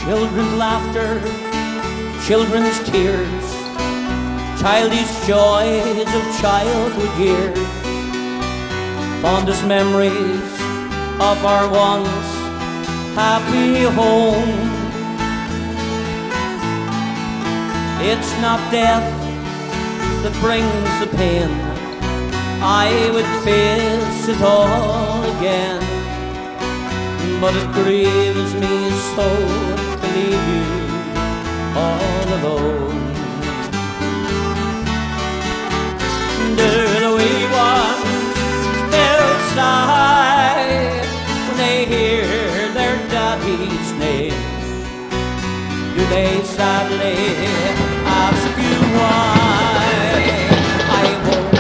Children's laughter, children's tears, childish joys of childhood years, fondest memories of our once happy home. It's not death that brings the pain, I would face it all again, but it grieves me so to leave you all alone. Do the wee ones still sigh when they hear their daddy's name? Do they sadly ask you why I won't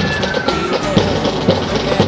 be home again?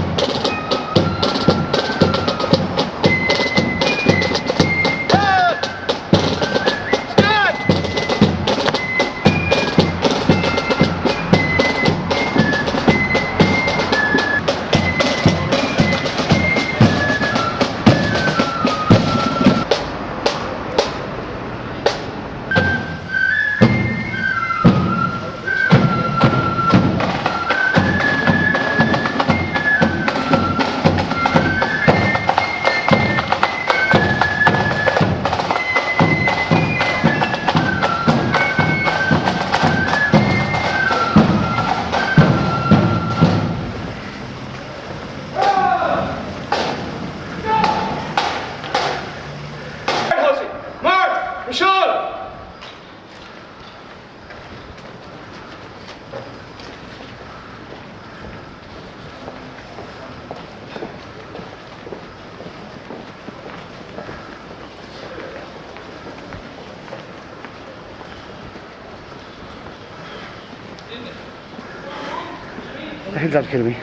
The hell's that killing me?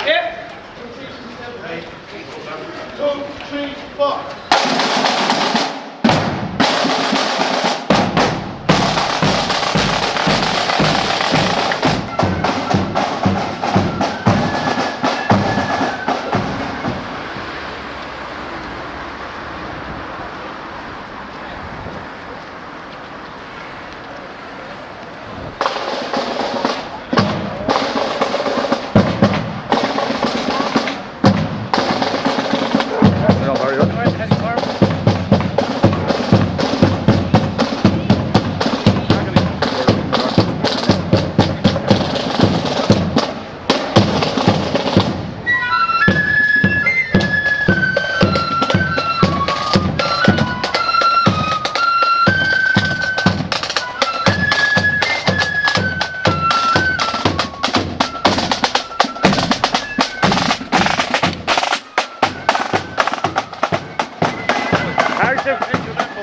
Yeah. 2, 3, 4.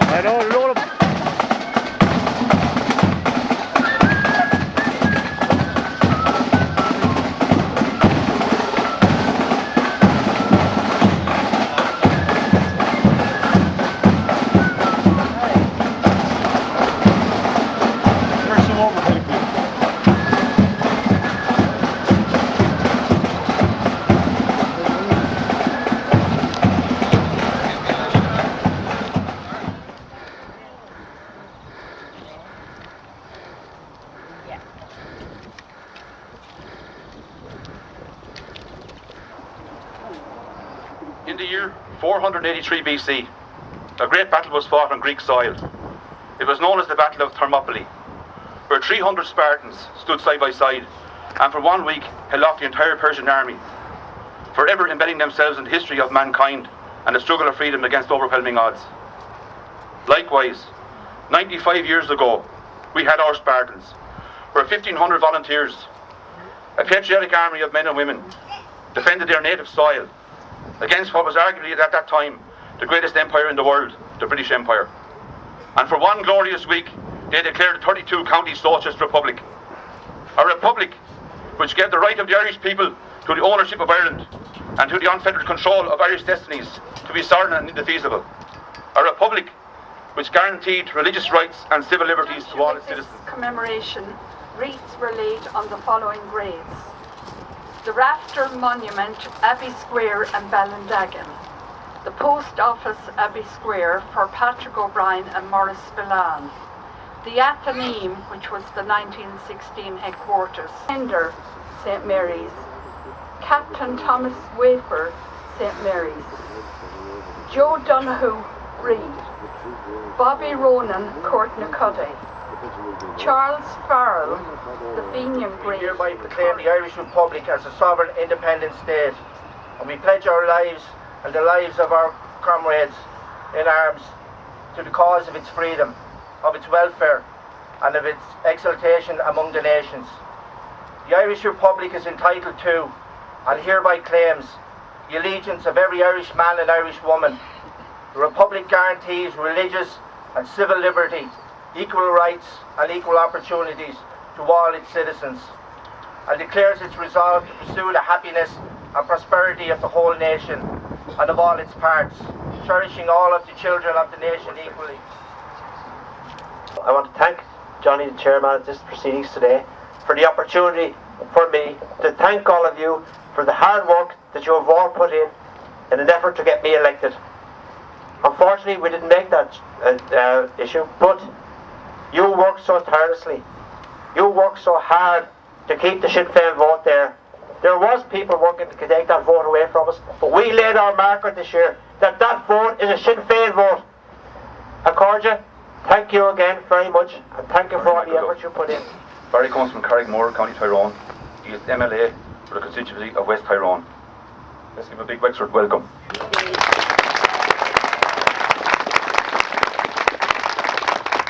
I know, roll up. In the year 483 BC, a great battle was fought on Greek soil. It was known as the Battle of Thermopylae, where 300 Spartans stood side by side and for 1 week held off the entire Persian army, forever embedding themselves in the history of mankind and the struggle of freedom against overwhelming odds. Likewise, 95 years ago, we had our Spartans, where 1,500 volunteers, a patriotic army of men and women, defended their native soil against what was arguably at that time the greatest empire in the world, the British Empire. And for 1 glorious week, they declared the 32-county Socialist Republic. A republic which gave the right of the Irish people to the ownership of Ireland and to the unfettered control of Irish destinies to be sovereign and indefeasible. A republic which guaranteed religious rights and civil liberties to all its citizens. Commemoration, wreaths were laid on the following graves: the Rafter Monument, Abbey Square and Ballindagan, the Post Office, Abbey Square for Patrick O'Brien and Maurice Spillane, the Athenaeum, which was the 1916 headquarters, Ender, St Mary's, Captain Thomas Wafer, St Mary's, Joe Donoghue, Reid, Bobby Ronan, Courtnacoody, Charles Farrell, the Fenian Green. We hereby proclaim the Irish Republic as a sovereign independent state, and we pledge our lives and the lives of our comrades in arms to the cause of its freedom, of its welfare and of its exaltation among the nations. The Irish Republic is entitled to and hereby claims the allegiance of every Irish man and Irish woman. The Republic guarantees religious and civil liberty, equal rights and equal opportunities to all its citizens, and declares its resolve to pursue the happiness and prosperity of the whole nation and of all its parts, cherishing all of the children of the nation equally. I want to thank Johnny, the chairman of this proceedings today, for the opportunity for me to thank all of you for the hard work that you have all put in an effort to get me elected. Unfortunately, we didn't make that issue, but you worked so tirelessly. You worked so hard to keep the Sinn Féin vote there. There was people working to take that vote away from us, but we laid our marker this year that that vote is a Sinn Féin vote. Accordia, thank you again very much, and thank you for all the effort you put in. Barry comes from Carrickmore, County Tyrone. He is MLA for the constituency of West Tyrone. Let's give a big Wexford welcome.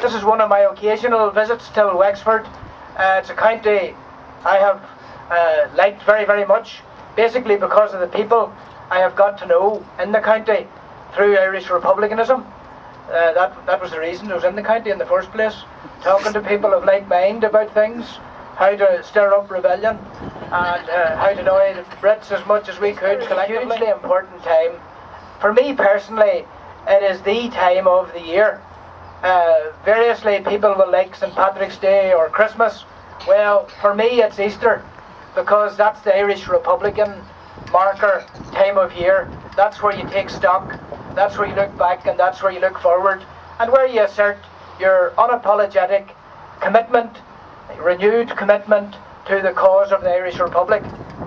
This is one of my occasional visits to Wexford. It's a county I have liked very, very much, basically because of the people I have got to know in the county through Irish Republicanism. That was the reason I was in the county in the first place, talking to people of like mind about things, how to stir up rebellion, and how to annoy the Brits as much as we could collectively. It's a hugely important time. For me personally, it is the time of the year. Variously, people will like St Patrick's Day or Christmas. Well, for me it's Easter, because that's the Irish Republican marker time of year. That's where you take stock, that's where you look back, and that's where you look forward, and where you assert your unapologetic commitment, renewed commitment to the cause of the Irish Republic.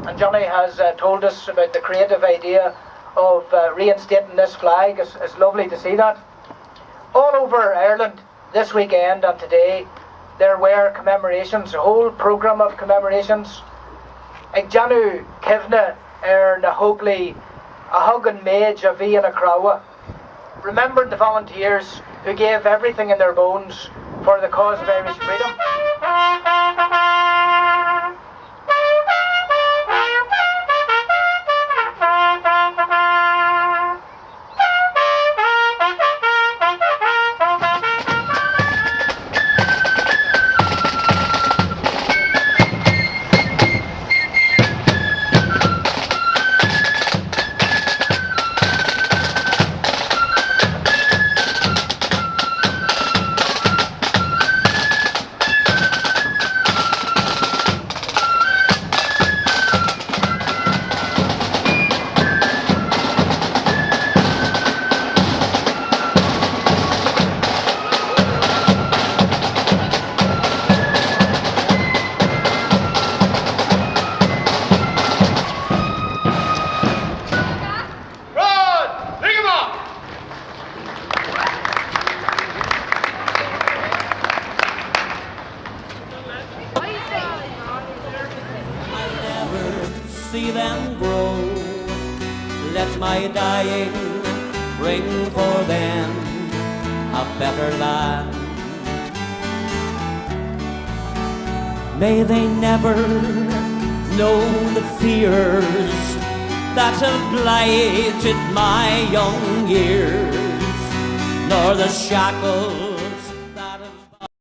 And Johnny has told us about the creative idea of reinstating this flag. It's lovely to see that. All over Ireland this weekend and today there were commemorations, a whole programme of commemorations. Ag Janu Kivna na Hogli a Huggin Mage a V and a Crowa. Remembered the volunteers who gave everything in their bones for the cause of Irish freedom. See them grow. Let my dying bring for them a better land. May they never know the fears that have blighted my young years, nor the shackles